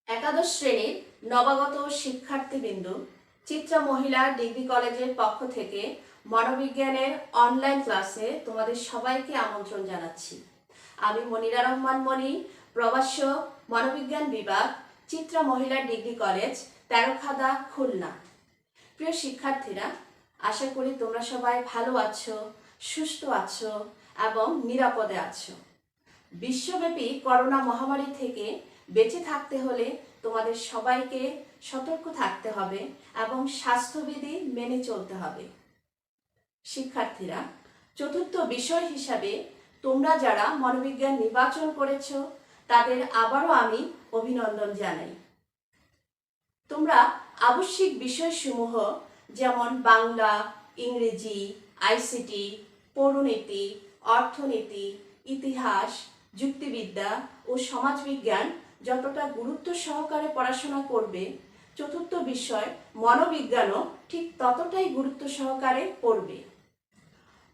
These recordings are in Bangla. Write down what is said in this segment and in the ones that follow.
একাদশ শ্রেণীর নবাগত শিক্ষার্থীবৃন্দ চিত্রা মহিলা ডিগ্রি কলেজের পক্ষ থেকে মনোবিজ্ঞানের অনলাইন ক্লাসে তোমাদের সবাইকে আমন্ত্রণ জানাচ্ছি। আমি মনিরা রহমান মনি, প্রবাস্য, মনোবিজ্ঞান বিভাগ, চিত্রা মহিলা ডিগ্রি কলেজ, তেরোখাদা, খুলনা। প্রিয় শিক্ষার্থীরা, আশা করি তোমরা সবাই ভালো আছো, সুস্থ আছো এবং নিরাপদে আছো। বিশ্বব্যাপী করোনা মহামারী থেকে বেঁচে থাকতে হলে তোমাদের সবাইকে সতর্ক থাকতে হবে এবং স্বাস্থ্যবিধি মেনে চলতে হবে। শিক্ষার্থীরা, চতুর্থ বিষয় হিসাবে তোমরা যারা মনোবিজ্ঞান নির্বাচন করেছ তাদের আবারও আমি অভিনন্দন জানাই। তোমরা আবশ্যিক বিষয়সমূহ যেমন বাংলা, ইংরেজি, আইসিটি, পৌরনীতি, অর্থনীতি, ইতিহাস, যুক্তিবিদ্যা ও সমাজবিজ্ঞান যতটা গুরুত্ব সহকারে পড়াশোনা করবে, চতুর্থ বিষয় মনোবিজ্ঞানও ঠিক ততটাই গুরুত্ব সহকারে পড়বে।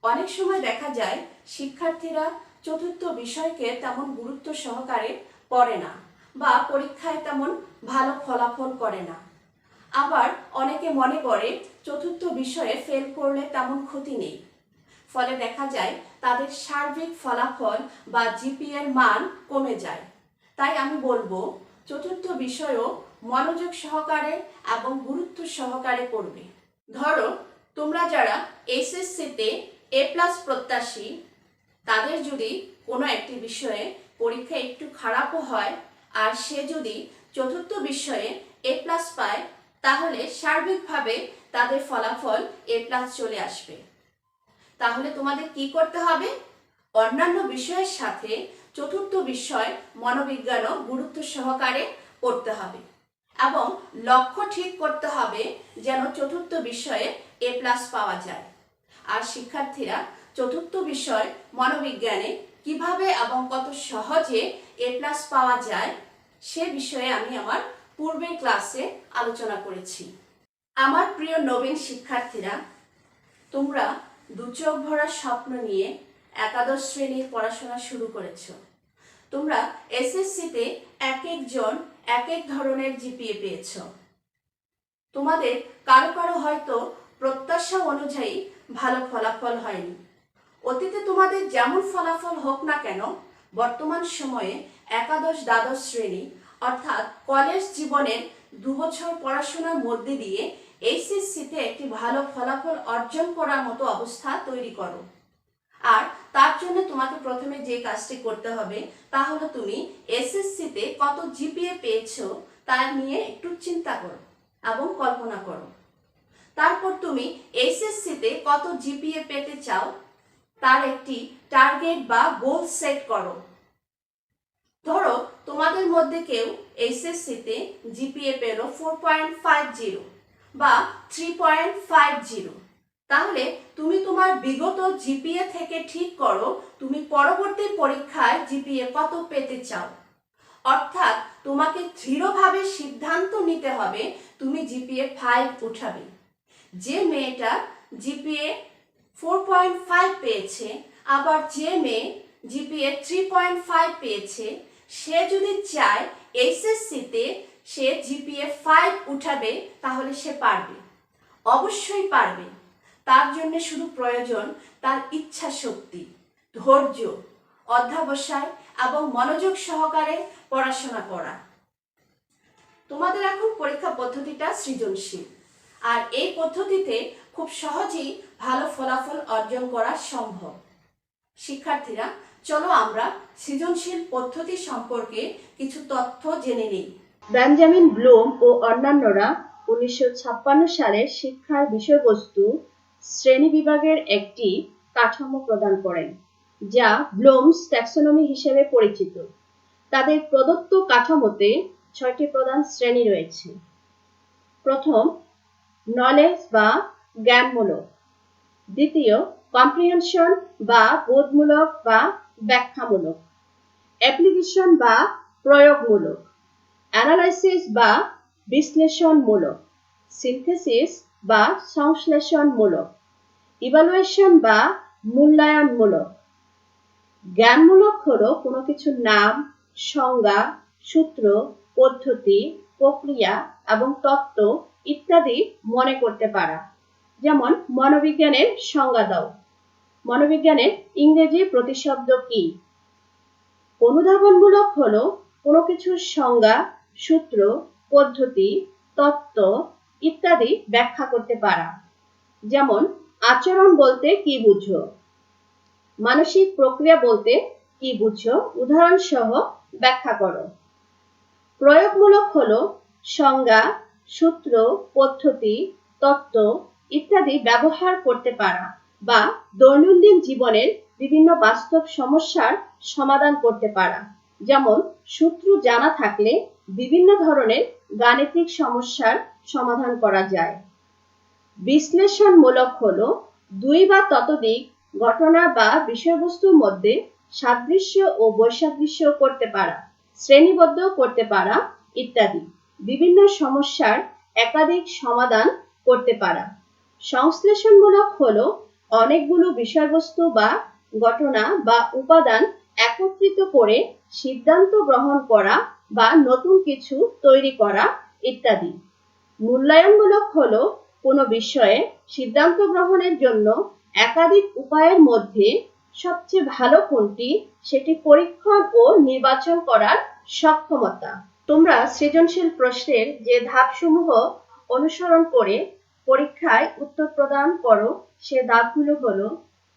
অনেক সময় দেখা যায় শিক্ষার্থীরা চতুর্থ বিষয়কে তেমন গুরুত্ব সহকারে পড়ে না বা পরীক্ষায় তেমন ভালো ফলাফল করে না। আবার অনেকে মনে করে চতুর্থ বিষয়ে ফেল করলে তেমন ক্ষতি নেই, ফলে দেখা যায় তাদের সার্বিক ফলাফল বা জিপিএর মান কমে যায়। তাই আমি বলবো চতুর্থ বিষয়ও মনোযোগ সহকারে এবং গুরুত্ব সহকারে পড়বে। ধরো তোমরা যারা এসএসসিতে এ প্লাস প্রত্যাশী, তাদের যদি কোনো একটি বিষয়ে পরীক্ষা একটু খারাপও হয় আর সে যদি চতুর্থ বিষয়ে এ প্লাস পায়, তাহলে সার্বিকভাবে তাদের ফলাফল এ প্লাস চলে আসবে। তাহলে তোমাদের কি করতে হবে? অন্যান্য বিষয়ের সাথে চতুর্থ বিষয় মনোবিজ্ঞানও গুরুত্ব সহকারে পড়তে হবে এবং লক্ষ্য ঠিক করতে হবে যেন চতুর্থ বিষয়ে এ প্লাস পাওয়া যায়। আর শিক্ষার্থীরা, চতুর্থ বিষয় মনোবিজ্ঞানে কিভাবে এবং কত সহজে এ প্লাস পাওয়া যায় সে বিষয়ে আমি আমার পূর্বের ক্লাসে আলোচনা করেছি। আমার প্রিয় নবীন শিক্ষার্থীরা, তোমরা দু চোখ ভরা স্বপ্ন নিয়ে একাদশ শ্রেণীর পড়াশোনা শুরু করেছ। তোমরা এসএসসিতে এক একজন এক এক ধরনের জিপিএ পেয়েছ। তোমাদের কারো কারো হয়তো প্রত্যাশা অনুযায়ী ভালো ফলাফল হয়নি। অতীতে তোমাদের যেমন ফলাফল হোক না কেন, বর্তমান সময়ে একাদশ দ্বাদশ শ্রেণী অর্থাৎ কলেজ জীবনের 2 বছর পড়াশোনার মধ্যে দিয়ে এইচএসসিতে একটি ভালো ফলাফল অর্জন করার মতো অবস্থা তৈরি করো। আর তার জন্য তোমাকে প্রথমে যে কাজটি করতে হবে তা হলো তুমি এসএসসিতে কত জিপিএ পেয়েছো তা নিয়ে একটু চিন্তা করো এবং কল্পনা করো। তারপর তুমি এইচএসসিতে কত জিপিএ পেতে চাও তার একটি টার্গেট বা গোল সেট করো। ধরো তোমাদের মধ্যে কেউ এইচএসসিতে জিপিএ পেল 4.50 বা 3.50, তাহলে তুমি তোমার বিগত জিপিএ থেকে ঠিক করো তুমি পরবর্তী পরীক্ষায় জিপিএ কত পেতে চাও। অর্থাৎ তোমাকে দৃঢ়ভাবে সিদ্ধান্ত নিতে হবে তুমি জিপিএ 5 উঠাবে। যে মেয়েটা জিপিএ 4.5 পেয়েছে, আবার যে মেয়ে জিপিএ 3.5 পেয়েছে, সে যদি চায় এইচএসসিতে সে জিপিএ 5 উঠাবে, তাহলে সে পারবে, অবশ্যই পারবে। তার জন্য শুধু প্রয়োজন তার ইচ্ছা শক্তি, ধৈর্য, অধ্যবসায় এবং মনোযোগ সহকারে পড়াশোনা করা। তোমাদের এখন পরীক্ষা পদ্ধতিটা সৃজনশীল, আর এই পদ্ধতিতে খুব সহজেই ভালো ফলাফল অর্জন করা সম্ভব। শিক্ষার্থীরা, চলো আমরা সৃজনশীল পদ্ধতি সম্পর্কে কিছু তথ্য জেনে নিই। বেঞ্জামিন ব্লুম ও অন্যান্যরা 1956 সালে শিক্ষার বিষয়বস্তু শ্রেণী বিভাগের একটি কাঠামো প্রদান করেন, যা ব্লুমস ট্যাক্সোনমি হিসেবে পরিচিত। তাদের প্রদত্ত কাঠামোতে 6টি প্রধান শ্রেণী রয়েছে। প্রথম, নলেজ বা জ্ঞানমূলক। দ্বিতীয়, কম্প্রিহেনশন বা বোধমূলক বা ব্যাখ্যামূলক। অ্যাপ্লিকেশন বা প্রয়োগমূলক। অ্যানালাইসিস বা বিশ্লেষণমূলক। সিনথেসিস বা সংশ্লেষণমূলক। ইভালুয়েশন বা মূল্যায়নমূলক। জ্ঞানমূলক হলো কোনো কিছুর নাম, সংজ্ঞা, সূত্র, পদ্ধতি, প্রক্রিয়া এবং তত্ত্ব ইত্যাদি মনে করতে পারা। যেমন মনোবিজ্ঞানের সংজ্ঞা দাও। মনোবিজ্ঞানের ইংরেজি প্রতিশব্দ কি? অনুধাবনমূলক হলো কোনো কিছুর সংজ্ঞা, সূত্র, পদ্ধতি, তত্ত্ব ইত্যাদি ব্যাখ্যা করতে পারা। যেমন আচরণ বলতে কি বুঝো? মানসিক প্রক্রিয়া বলতে কি বুঝো? উদাহরণ সহ ব্যাখ্যা করো। প্রয়োগমূলক হলো সংজ্ঞা, সূত্র, পদ্ধতি, তত্ত্ব ইত্যাদি ব্যবহার করতে পারা বা দৈনন্দিন জীবনের বিভিন্ন বাস্তব সমস্যার সমাধান করতে পারা। যেমন সূত্র জানা থাকলে বিভিন্ন ধরনের গাণিতিক সমস্যার সমাধান করা যায়। বিশ্লেষণমূলক হলো দুই বা ততোধিক ঘটনা বা বিষয়বস্তুর মধ্যে সাদৃশ্য ও বৈসাদৃশ্য করতে পারা, শ্রেণীবদ্ধ করতে পারা ইত্যাদি। বিভিন্ন সমস্যার একাধিক সমাধান করতে পারা। সংশ্লেষণমূলক হলো অনেকগুলো বিষয়বস্তু বা ঘটনা বা উপাদান একত্রিত করে সিদ্ধান্ত গ্রহণ করা বা নতুন কিছু তৈরি করা ইত্যাদি। মূল্যায়নমূলক হলো কোনো বিষয়ে সিদ্ধান্ত গ্রহণের জন্য একাধিক উপায়ের মধ্যে সবচেয়ে ভালো কোনটি সেটি পরীক্ষণ ও নির্বাচন করার সক্ষমতা। তোমরা সৃজনশীল প্রশ্নের যে ধাপসমূহ অনুসরণ করে পরীক্ষায় উত্তর প্রদান করো সে ধাপগুলো হলো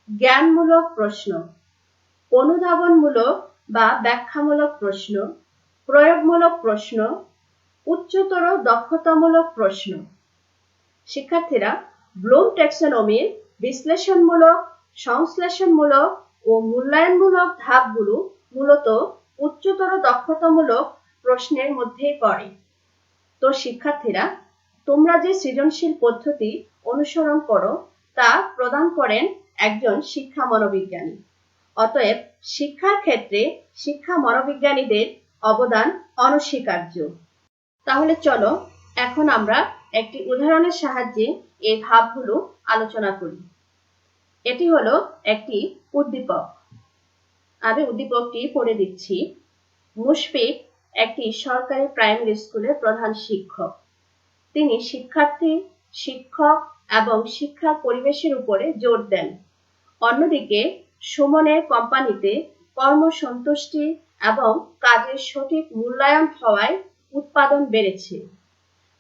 জ্ঞানমূলক প্রশ্ন, অনুধাবনমূলক বা ব্যাখ্যামূলক প্রশ্ন, প্রয়োগমূলক প্রশ্ন, উচ্চতর দক্ষতামূলক প্রশ্ন। শিক্ষার্থীরা ব্লুম ট্যাক্সোনমির বিশ্লেষণমূলক, সংশ্লেষণমূলক ও মূল্যায়নমূলক ধাপগুলো মূলত উচ্চতর দক্ষতামূলক প্রশ্নের মধ্যেই পড়ে। তো শিক্ষার্থীরা তোমরা যে সৃজনশীল পদ্ধতি অনুসরণ করো তা প্রদান করেন একজন শিক্ষা মনোবিজ্ঞানী। অতএব শিক্ষার ক্ষেত্রে শিক্ষা মনোবিজ্ঞানীদের অবদান অনস্বীকার্য। তাহলে চলো এখন আমরা একটি উদাহরণের সাহায্যে এই ধাপগুলো আলোচনা করি। এটি হলো একটি উদ্দীপক। আমি উদ্দীপকটি পড়ে দিচ্ছি। মুশফিক একটি সরকারি প্রাইমারি স্কুলের প্রধান শিক্ষক। তিনি শিক্ষার্থী, শিক্ষক এবং শিক্ষার পরিবেশের উপরে জোর দেন। অন্যদিকে সুমনের কোম্পানিতে কর্মসন্তুষ্টি এবং কাজের সঠিক মূল্যায়ন হওয়ায় উৎপাদন বেড়েছে।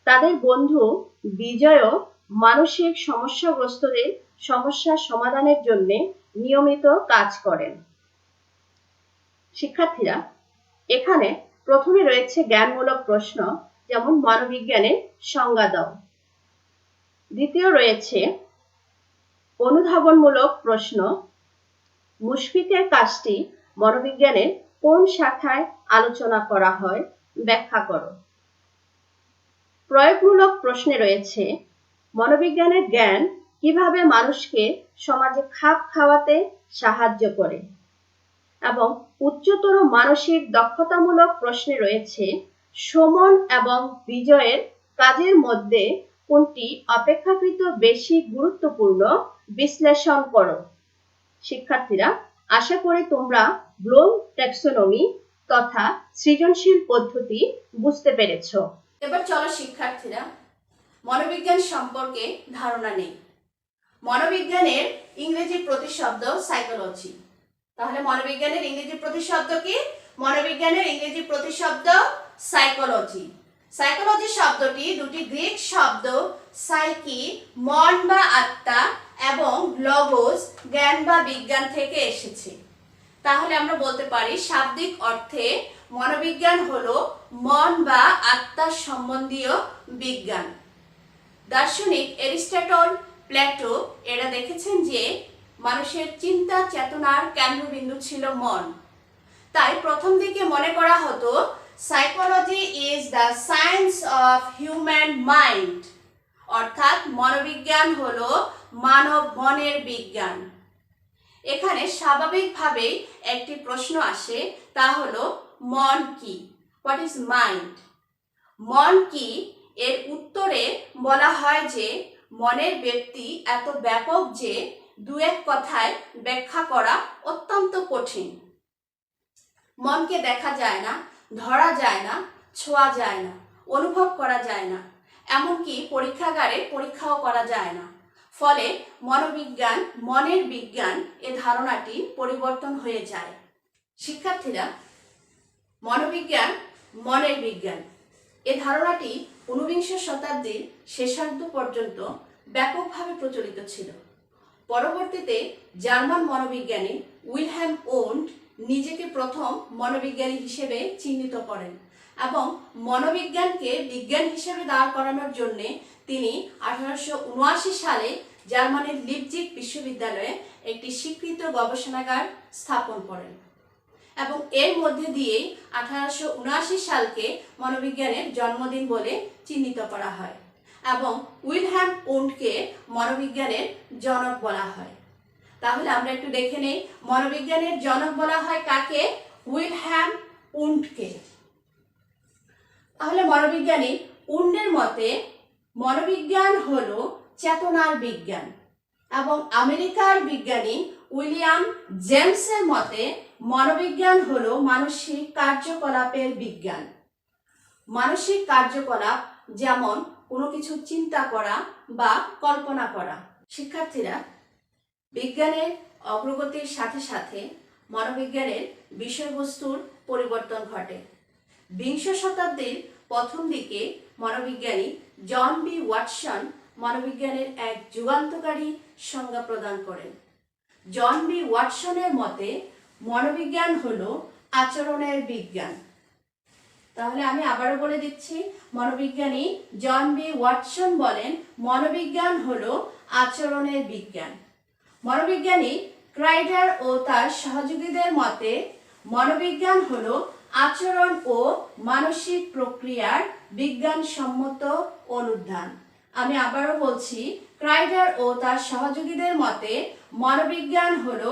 তাদের বন্ধু বিজয়ও মানসিক সমস্যাগ্রস্তদের সমস্যা সমাধানের জন্য নিয়মিত কাজ করেন। শিক্ষার্থীরা এখানে প্রথমে রয়েছে জ্ঞানমূলক প্রশ্ন, যেমন মনোবিজ্ঞানের সংজ্ঞা দাও। দ্বিতীয় রয়েছে অনুধাবনমূলক প্রশ্ন, মুশফিকের কাজটি মনোবিজ্ঞানের কোন শাখায় আলোচনা করা হয় ব্যাখ্যা করো। প্রয়োগমূলক প্রশ্নে রয়েছে মনোবিজ্ঞানের জ্ঞান কিভাবে মানুষকে সমাজে খাপ খাওয়াতে সাহায্য করে। এবং উচ্চতর মানসিক দক্ষতামূলক প্রশ্নে রয়েছে সুমন এবং বিজয়ের কাজের মধ্যে কোনটি অপেক্ষাকৃত বেশি গুরুত্বপূর্ণ বিশ্লেষণ করো। শিক্ষার্থীরা আশা করি তোমরা ব্লুম ট্যাক্সোনমি তথা সৃজনশীল পদ্ধতি বুঝতে পেরেছ। এবার চলো শিক্ষার্থীরা মনোবিজ্ঞান সম্পর্কে ধারণা নেই। মনোবিজ্ঞানের ইংরেজি প্রতিশব্দ সাইকোলজি। তাহলে মনোবিজ্ঞানের ইংরেজি প্রতিশব্দ কি? মনোবিজ্ঞানের ইংরেজি প্রতিশব্দ সাইকোলজি। সাইকোলজি শব্দটি দুটি গ্রিক শব্দ সাইকি মন বা আত্মা এবং লগোস জ্ঞান বা বিজ্ঞান থেকে এসেছে। তাহলে আমরা বলতে পারি শাব্দিক অর্থে মনোবিজ্ঞান হলো মন বা আত্মার সম্বন্ধীয় বিজ্ঞান। দার্শনিক এরিস্টটল, প্লেটো এরা দেখেছেন যে মানুষের চিন্তা চেতনার কেন্দ্রবিন্দু ছিল মন। তাই প্রথম দিকে মনে করা হতো psychology is the science of human mind, অর্থাৎ মনোবিজ্ঞান হলো মানব মনের বিজ্ঞান। এখানে স্বাভাবিকভাবেই একটি প্রশ্ন আসে, তা হলো মন কি? What is mind? মন কি? এর উত্তরে বলা হয় যে মনের ব্যক্তি এত ব্যাপক যে দু এক কথায় ব্যাখ্যা করা অত্যন্ত কঠিন। মনকে দেখা যায় না, ধরা যায় না, ছোঁয়া যায় না, অনুভব করা যায় না, এমনকি পরীক্ষাগারে পরীক্ষাও করা যায় না। ফলে মনোবিজ্ঞান মনের বিজ্ঞান এ ধারণাটি পরিবর্তন হয়ে যায়। শিক্ষার্থীরা, মনোবিজ্ঞান মনের বিজ্ঞান এ ধারণাটি ঊনবিংশ শতাব্দীর শেষার্ধ পর্যন্ত ব্যাপকভাবে প্রচলিত ছিল। পরবর্তীতে জার্মান মনোবিজ্ঞানী উইলহেম উন্ড নিজেকে প্রথম মনোবিজ্ঞানী হিসেবে চিহ্নিত করেন এবং মনোবিজ্ঞানকে বিজ্ঞান হিসেবে দাঁড় করানোর জন্য তিনি 1879 সালে জার্মানির লিপজিগ বিশ্ববিদ্যালয়ে একটি স্বীকৃত গবেষণাগার স্থাপন করেন এবং এর মধ্যে দিয়েই 1879 সালকে মনোবিজ্ঞানের জন্মদিন বলে চিহ্নিত করা হয় এবং উইলহেম উন্ডকে মনোবিজ্ঞানের জনক বলা হয়। তাহলে আমরা একটু দেখে নেই, মনোবিজ্ঞানের জনক বলা হয় কাকে? উইলহেম উন্ডকে। তাহলে মনোবিজ্ঞানী উন্ডের মতে মনোবিজ্ঞান হলো চেতনার বিজ্ঞান এবং আমেরিকার বিজ্ঞানী উইলিয়াম জেমসের মতে মনোবিজ্ঞান হলো মানসিক কার্যকলাপের বিজ্ঞান। মানসিক কার্যকলাপ যেমন কোনো কিছু চিন্তা করা বা কল্পনা করা। শিক্ষার্থীরা, বিজ্ঞানের অগ্রগতির সাথে সাথে মনোবিজ্ঞানের বিষয়বস্তুর পরিবর্তন ঘটে। বিংশ শতাব্দীর প্রথম দিকে মনোবিজ্ঞানী জন বি ওয়াটসন মনোবিজ্ঞানের এক যুগান্তকারী সংজ্ঞা প্রদান করেন। জন বি ওয়াটসনের মতে মনোবিজ্ঞান হলো আচরণের বিজ্ঞান। তাহলে আমি আবারও বলে দিচ্ছি, মনোবিজ্ঞানী জন বি ওয়াটসন বলেন মনোবিজ্ঞান হলো আচরণের বিজ্ঞান। মনোবিজ্ঞানী ক্রাইডার ও তার সহযোগীদের মতে মনোবিজ্ঞান হলো আচরণ ও মানসিক প্রক্রিয়ার বিজ্ঞানসম্মত অনুধান। আমি আবারও বলছি, ক্রাইডার ও তার সহযোগীদের মতে মনোবিজ্ঞান হলো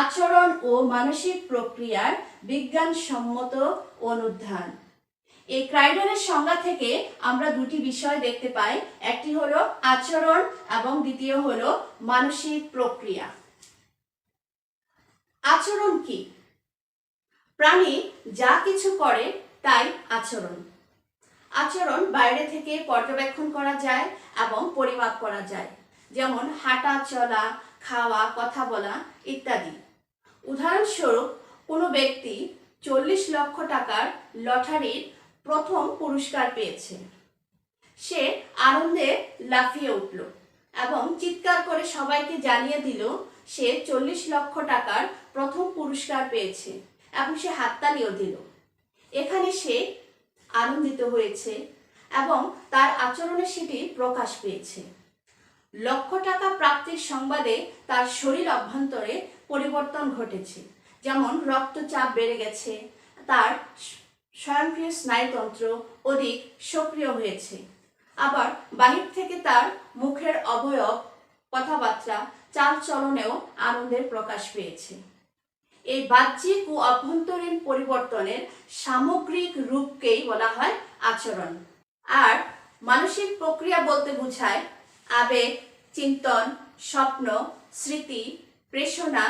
আচরণ ও মানসিক প্রক্রিয়ার বিজ্ঞানসম্মত অনুধান। এই ক্রাইডারের সংজ্ঞা থেকে আমরা দুটি বিষয় দেখতে পাই, একটি হলো আচরণ এবং দ্বিতীয় হলো মানসিক প্রক্রিয়া। আচরণ কি? প্রাণী যা কিছু করে তাই আচরণ। আচরণ বাইরে থেকে পর্যবেক্ষণ করা যায় এবং পরিমাপ করা যায়, যেমন হাঁটা, চলা, খাওয়া, কথা বলা ইত্যাদি। উদাহরণস্বরূপ, কোনো ব্যক্তি 40 লক্ষ টাকার লটারির প্রথম পুরস্কার পেয়েছে। সে আনন্দে লাফিয়ে উঠল এবং চিৎকার করে সবাইকে জানিয়ে দিল সে 40 লক্ষ টাকার প্রথম পুরস্কার পেয়েছে এবং সে হাততালিও দিল। এখানে সে আনন্দিত হয়েছে এবং তার আচরণে সেটি প্রকাশ পেয়েছে। লক্ষ টাকা প্রাপ্তির সংবাদে তার শরীর অভ্যন্তরে পরিবর্তন ঘটেছে, যেমন রক্তচাপ বেড়ে গেছে, তার স্বয়ংক্রিয় স্নায়ুতন্ত্র অধিক সক্রিয় হয়েছে। আবার বাহির থেকে তার মুখের অবয়ব, কথাবার্তা, চালচলনেও আনন্দের প্রকাশ পেয়েছে। এই বাহ্যিক ও অভ্যন্তরীণ পরিবর্তনের সামগ্রিক রূপকেই বলা হয় আচরণ। আর মানসিক প্রক্রিয়া বলতে বোঝায় আবেগ, চিন্তন, স্বপ্ন, স্মৃতি, প্রেষণা,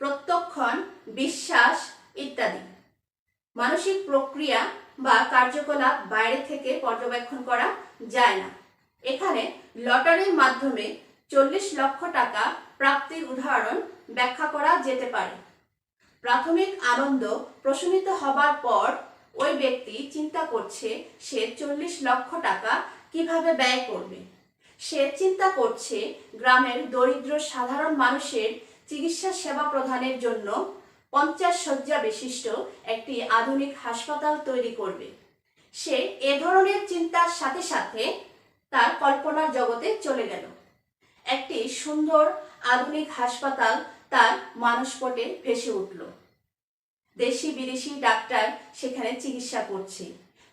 প্রত্যক্ষণ, বিশ্বাস ইত্যাদি। মানসিক প্রক্রিয়া বা কার্যকলাপ বাইরে থেকে পর্যবেক্ষণ করা যায় না। এখানে লটারির মাধ্যমে 40 লক্ষ টাকা প্রাপ্তির উদাহরণ ব্যাখ্যা করা যেতে পারে। প্রাথমিক আনন্দ প্রশমিত হবার পর ওই ব্যক্তি চিন্তা করছে সে 40 লক্ষ টাকা কিভাবে ব্যয় করবে। সে চিন্তা করছে গ্রামের দরিদ্র সাধারণ মানুষের চিকিৎসা সেবা প্রদানের জন্য 50 শয্যা বিশিষ্ট একটি আধুনিক হাসপাতাল তৈরি করবে। সে এ ধরনের চিন্তার সাথে সাথে তার কল্পনার জগতে চলে গেল। একটি সুন্দর আধুনিক হাসপাতাল তার মানসপটে ভেসে উঠল। দেশি বিদেশি ডাক্তার সেখানে চিকিৎসা করছে,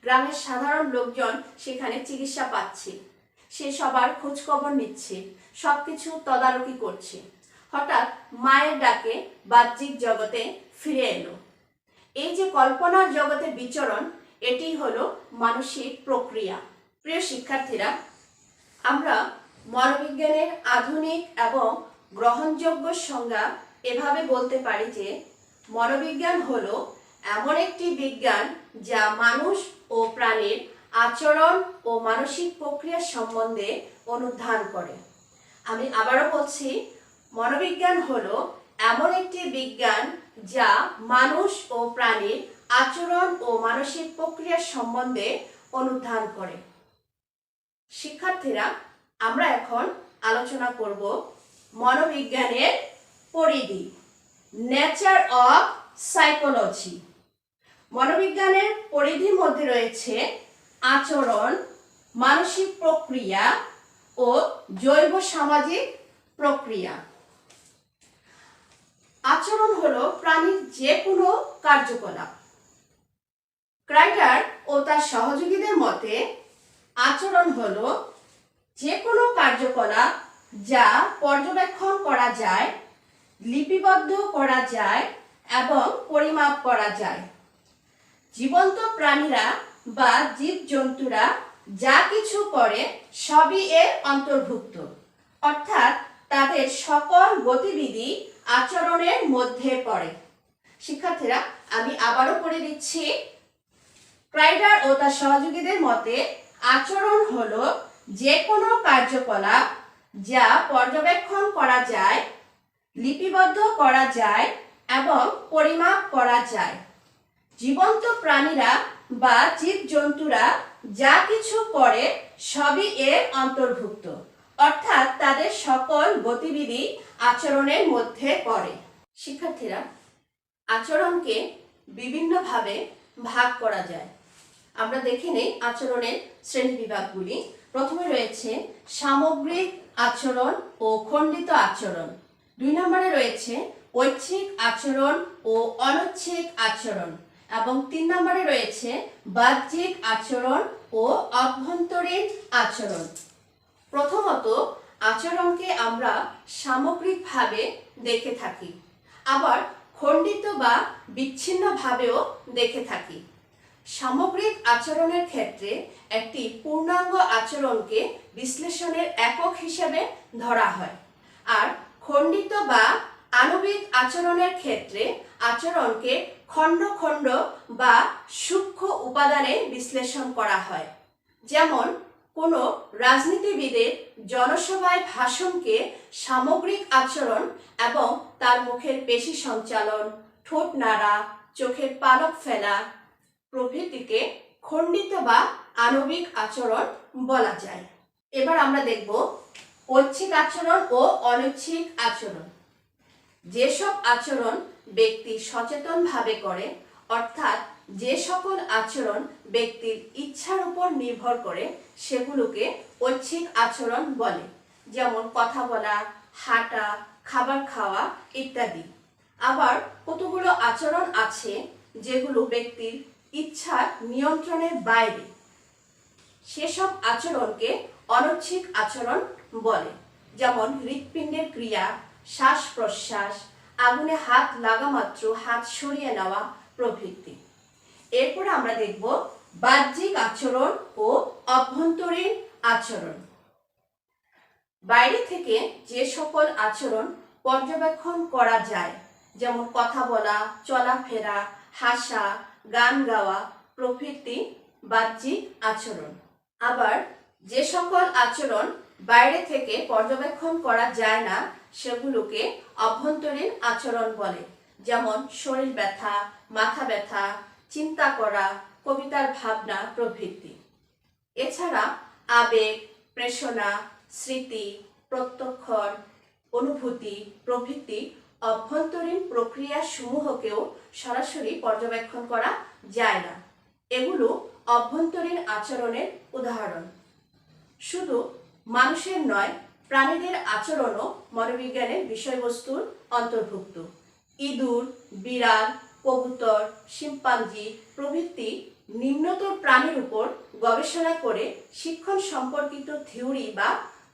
গ্রামের সাধারণ লোকজন সেখানে চিকিৎসা পাচ্ছে। সে সবার খোঁজ খবর নিচ্ছে, সবকিছু তদারকি করছে। হঠাৎ মায়ের ডাকে বাহ্যিক জগতে ফিরে এলো। এই যে কল্পনার জগতে বিচরণ, এটি হলো মানসিক প্রক্রিয়া। প্রিয় শিক্ষার্থীরা, আমরা মনোবিজ্ঞানের আধুনিক এবং গ্রহণযোগ্য সংজ্ঞা এভাবে বলতে পারি যে মনোবিজ্ঞান হলো এমন একটি বিজ্ঞান যা মানুষ ও প্রাণীর আচরণ ও মানসিক প্রক্রিয়া সম্বন্ধে অনুধান করে। আমি আবারও বলছি, মনোবিজ্ঞান হলো এমন একটি বিজ্ঞান যা মানুষ ও প্রাণীর আচরণ ও মানসিক প্রক্রিয়া সম্বন্ধে অনুধান করে। শিক্ষার্থীরা, আমরা এখন আলোচনা করব মনোবিজ্ঞানের পরিধি, নেচার অফ সাইকোলজি। মনোবিজ্ঞানের পরিধির মধ্যে রয়েছে আচরণ, মানসিক প্রক্রিয়া ও জৈব সামাজিক প্রক্রিয়া। আচরণ হলো প্রাণীর যে কোনো কার্যকলাপ। ক্রাইটার ও তার সহযোগীদের মতে আচরণ হলো যে কোনো কার্যকলাপ যা পর্যবেক্ষণ করা যায়, লিপিবদ্ধ করা যায় এবং পরিমাপ করা যায়। জীবন্ত প্রাণীরা বা জীবজন্তুরা যা কিছু করে সবই এর অন্তর্ভুক্ত, অর্থাৎ তাদের সকল গতিবিধি আচরণের মধ্যে পড়ে। শিক্ষার্থীরা, আমি আবারও পড়ে দিচ্ছি। ক্রাইটার ও তার সহযোগীদের মতে আচরণ হলো যে কোনো কার্যকলাপ যা পর্যবেক্ষণ করা যায়, লিপিবদ্ধ করা যায় এবং পরিমাপ করা যায়। জীবন্ত প্রাণীরা বা জীবজন্তুরা যা কিছু করে সবই এর অন্তর্ভুক্ত, অর্থাৎ তাদের সকল গতিবিধি আচরণের মধ্যে পড়ে। শিক্ষার্থীরা, আচরণকে বিভিন্নভাবে ভাগ করা যায়। আমরা দেখে নেই আচরণের শ্রেণীবিভাগগুলি। প্রথমে রয়েছে সামগ্রিক আচরণ ও খণ্ডিত আচরণ। 2 নম্বরে রয়েছে ঐচ্ছিক আচরণ ও অনৈচ্ছিক আচরণ এবং 3 নম্বরে রয়েছে বাহ্যিক আচরণ ও অভ্যন্তরীণ আচরণ। প্রথমত, আচরণকে আমরা সামগ্রিকভাবে দেখে থাকি, আবার খণ্ডিত বা বিচ্ছিন্নভাবেও দেখে থাকি। সামগ্রিক আচরণের ক্ষেত্রে একটি পূর্ণাঙ্গ আচরণকে বিশ্লেষণের একক হিসেবে ধরা হয়, আর খণ্ডিত বা আণবিক আচরণের ক্ষেত্রে আচরণকে খণ্ড খণ্ড বা সূক্ষ্ম উপাদানে বিশ্লেষণ করা হয়। যেমন কোনো রাজনীতিবিদের জনসভায় ভাষণকে সামগ্রিক আচরণ এবং তার মুখের পেশি সঞ্চালন, ঠোঁট নাড়া, চোখের পালক ফেলা প্রভৃতিকে খণ্ডিত বা আণবিক আচরণ বলা যায়। এবার আমরা দেখব ঐচ্ছিক আচরণ ও অনৈচ্ছিক আচরণ। যেসব আচরণ ব্যক্তি সচেতনভাবে করে, অর্থাৎ যে সকল আচরণ ব্যক্তির ইচ্ছার উপর নির্ভর করে, সেগুলোকে ঐচ্ছিক আচরণ বলে। যেমন কথা বলা, হাঁটা, খাবার খাওয়া ইত্যাদি। আবার কতগুলো আচরণ আছে যেগুলো ব্যক্তির ইচ্ছার নিয়ন্ত্রণের বাইরে, সেসব আচরণকে অনৈচ্ছিক আচরণ বলে। যেমন হৃৎপিণ্ডের ক্রিয়া, শ্বাস প্রশ্বাস, আগুনে হাত লাগা মাত্র হাত সরিয়ে নেওয়া প্রভৃতি। এরপরে আমরা দেখব বাহ্যিক আচরণ ও অভ্যন্তরীণ আচরণ। বাইরে থেকে যে সকল আচরণ পর্যবেক্ষণ করা যায়, যেমন কথা বলা, চলাফেরা, হাসা, গান গাওয়া প্রভৃতি বাহ্যিক আচরণ। আবার যে সকল আচরণ বাইরে থেকে পর্যবেক্ষণ করা যায় না, সেগুলোকে অভ্যন্তরীণ আচরণ বলে। যেমন শরীর ব্যথা, মাথা ব্যথা, চিন্তা করা, কবিতার ভাবনা প্রভৃতি। এছাড়া আবেগ, প্রেষণা, স্মৃতি, প্রত্যক্ষণ, অনুভূতি প্রভৃতি অভ্যন্তরীণ প্রক্রিয়া সমূহকেও সরাসরি পর্যবেক্ষণ করা যায় না। এগুলো অভ্যন্তরীণ আচরণের উদাহরণ। শুধু মানুষের নয়, প্রাণীদের আচরণও মনোবিজ্ঞানের বিষয়বস্তুর অন্তর্ভুক্ত। ইঁদুর, বিড়াল, কবুতর, শিম্পাঞ্জি প্রভৃতি নিম্নতর প্রাণীর উপর গবেষণা করে শিক্ষণ সম্পর্কিত থিওরি বা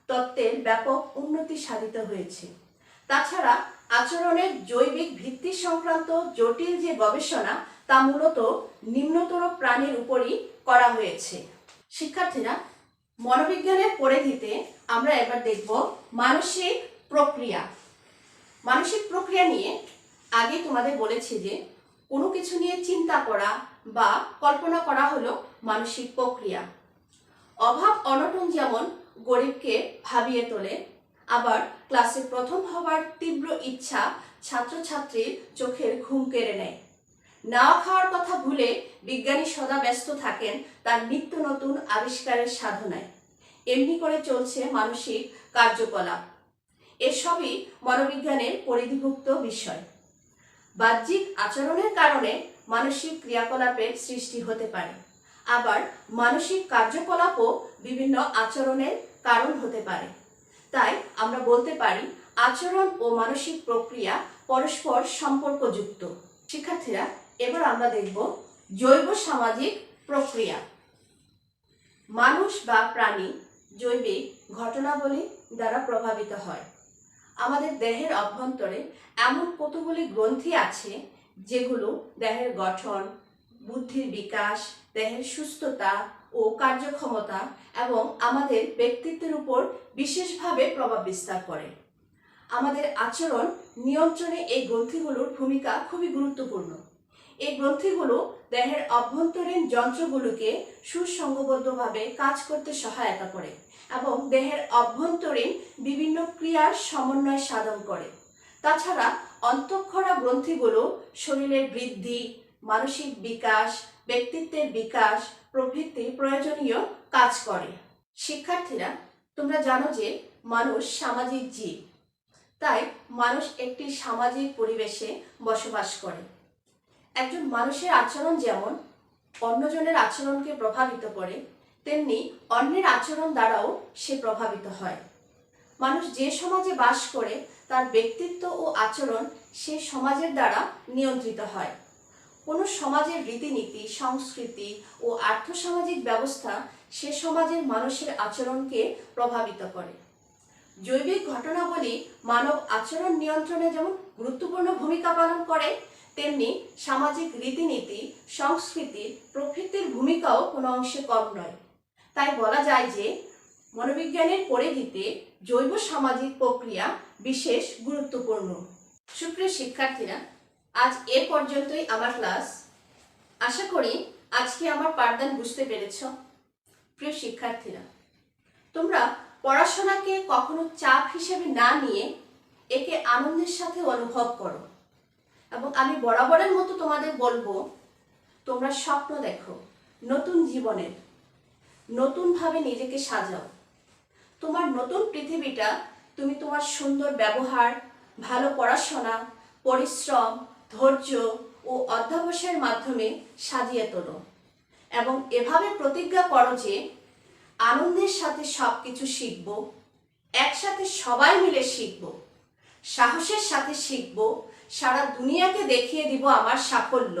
তত্ত্বের ব্যাপক উন্নতি সাধিত হয়েছে। তাছাড়া আচরণের জৈবিক ভিত্তি সংক্রান্ত জটিল যে গবেষণা, তা মূলত নিম্নতর প্রাণীর উপরই করা হয়েছে। শিক্ষার্থীরা, মনোবিজ্ঞানের পরিধিতে আমরা এবার দেখব মানসিক প্রক্রিয়া। মানসিক প্রক্রিয়া নিয়ে আগে তোমাদের বলেছি যে কোনো কিছু নিয়ে চিন্তা করা বা কল্পনা করা হলো মানসিক প্রক্রিয়া। অভাব অনটন যেমন গরিবকে ভাবিয়ে তোলে, আবার ক্লাসে প্রথম হবার তীব্র ইচ্ছা ছাত্রছাত্রীর চোখের ঘুম কেড়ে নেয়। নাওয়া খাওয়ার কথা ভুলে বিজ্ঞানী সদা ব্যস্ত থাকেন তার নিত্য নতুন আবিষ্কারের সাধনায়। এমনি করে চলছে মানসিক কার্যকলাপ। এসবই মনোবিজ্ঞানের পরিধিভুক্ত বিষয়। বাহ্যিক আচরণের কারণে মানসিক ক্রিয়াকলাপের সৃষ্টি হতে পারে, আবার মানসিক কার্যকলাপও বিভিন্ন আচরণের কারণ হতে পারে। তাই আমরা বলতে পারি আচরণ ও মানসিক প্রক্রিয়া পরস্পর সম্পর্কযুক্ত। শিক্ষার্থীরা, এবার আমরা দেখব জৈব সামাজিক প্রক্রিয়া। মানুষ বা প্রাণী জৈবিক ঘটনাবলী দ্বারা প্রভাবিত হয়। আমাদের দেহের অভ্যন্তরে এমন কতগুলি গ্রন্থি আছে যেগুলো দেহের গঠন, বুদ্ধির বিকাশ, দেহের সুস্থতা ও কার্যক্ষমতা এবং আমাদের ব্যক্তিত্বের উপর বিশেষভাবে প্রভাব বিস্তার করে। আমাদের আচরণ নিয়ন্ত্রণে এই গ্রন্থিগুলোর ভূমিকা খুবই গুরুত্বপূর্ণ। এই গ্রন্থিগুলো দেহের অভ্যন্তরীণ যন্ত্রগুলোকে সুসংবদ্ধভাবে কাজ করতে সহায়তা করে এবং দেহের অভ্যন্তরীণ বিভিন্ন ক্রিয়ার সমন্বয় সাধন করে। তাছাড়া অন্তঃক্ষরা গ্রন্থিগুলো শরীরের বৃদ্ধি, মানসিক বিকাশ, ব্যক্তিত্বের বিকাশ প্রভৃতি প্রয়োজনীয় কাজ করে। শিক্ষার্থীরা, তোমরা জানো যে মানুষ সামাজিক জীব। তাই মানুষ একটি সামাজিক পরিবেশে বসবাস করে। একজন মানুষের আচরণ যেমন অন্যজনের আচরণকে প্রভাবিত করে, তেমনি অন্যের আচরণ দ্বারাও সে প্রভাবিত হয়। মানুষ যে সমাজে বাস করে তার ব্যক্তিত্ব ও আচরণ সে সমাজের দ্বারা নিয়ন্ত্রিত হয়। কোনো সমাজের রীতিনীতি, সংস্কৃতি ও আর্থসামাজিক ব্যবস্থা সে সমাজের মানুষের আচরণকে প্রভাবিত করে। জৈবিক ঘটনাবলী মানব আচরণ নিয়ন্ত্রণে যেমন গুরুত্বপূর্ণ ভূমিকা পালন করে, তেমনি সামাজিক রীতিনীতি, সংস্কৃতি প্রভৃতির ভূমিকাও কোনো অংশে কম নয়। তাই বলা যায় যে মনোবিজ্ঞানের পরিধিতে জৈব সামাজিক প্রক্রিয়া বিশেষ গুরুত্বপূর্ণ। সুপ্রিয় শিক্ষার্থীরা, আজ এ পর্যন্তই আমার ক্লাস। আশা করি আজকে আমার পাঠদান বুঝতে পেরেছ। প্রিয় শিক্ষার্থীরা, তোমরা পড়াশোনাকে কখনো চাপ হিসেবে না নিয়ে একে আনন্দের সাথে অনুভব করো এবং আমি বরাবরের মতো তোমাদের বলবো, তোমরা স্বপ্ন দেখো নতুন জীবনের, নতুনভাবে নিজেকে সাজাও। তোমার নতুন পৃথিবীটা তুমি তোমার সুন্দর ব্যবহার, ভালো পড়াশোনা, পরিশ্রম, ধৈর্য ও অধ্যবসায়ের মাধ্যমে সাজিয়ে তোলো এবং এভাবে প্রতিজ্ঞা করো যে আনন্দের সাথে সবকিছু শিখব, একসাথে সবাই মিলে শিখব, সাহসের সাথে শিখব, সারা দুনিয়াকে দেখিয়ে দিব আমার সাফল্য।